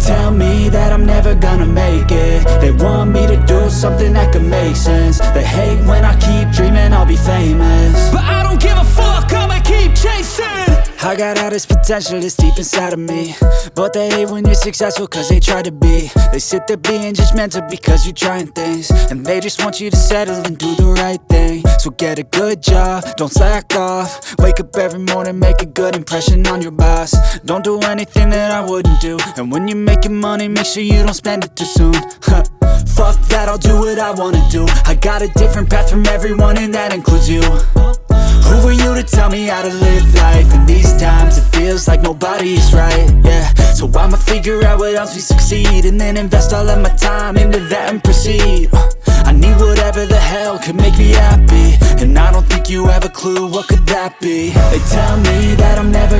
tell me that I'm never gonna make it. They want me to do something that could make sense. They hate when I keep dreaming I'll be famous, but I don't give a fuck, I'ma keep chasing. I got all this potential that's deep inside of me, but they hate when you're successful cause they try to be. They sit there being judgmental because you're trying things, and they just want you to settle and do the right thing. So get a good job, don't slack off. Wake up every morning, make a good impression on your boss. Don't do anything that I wouldn't do, and when you're making money, make sure you don't spend it too soon. Fuck that, I'll do what I wanna do. I got a different path from everyone, and that includes you. Who are you to tell me how to live life? In these times it feels like nobody's right, yeah. So I'ma figure out what else we succeed, and then invest all of my time into that and proceed. I need whatever the hell could make me happy, and I don't think you have a clue what could that be. They tell me that I'm never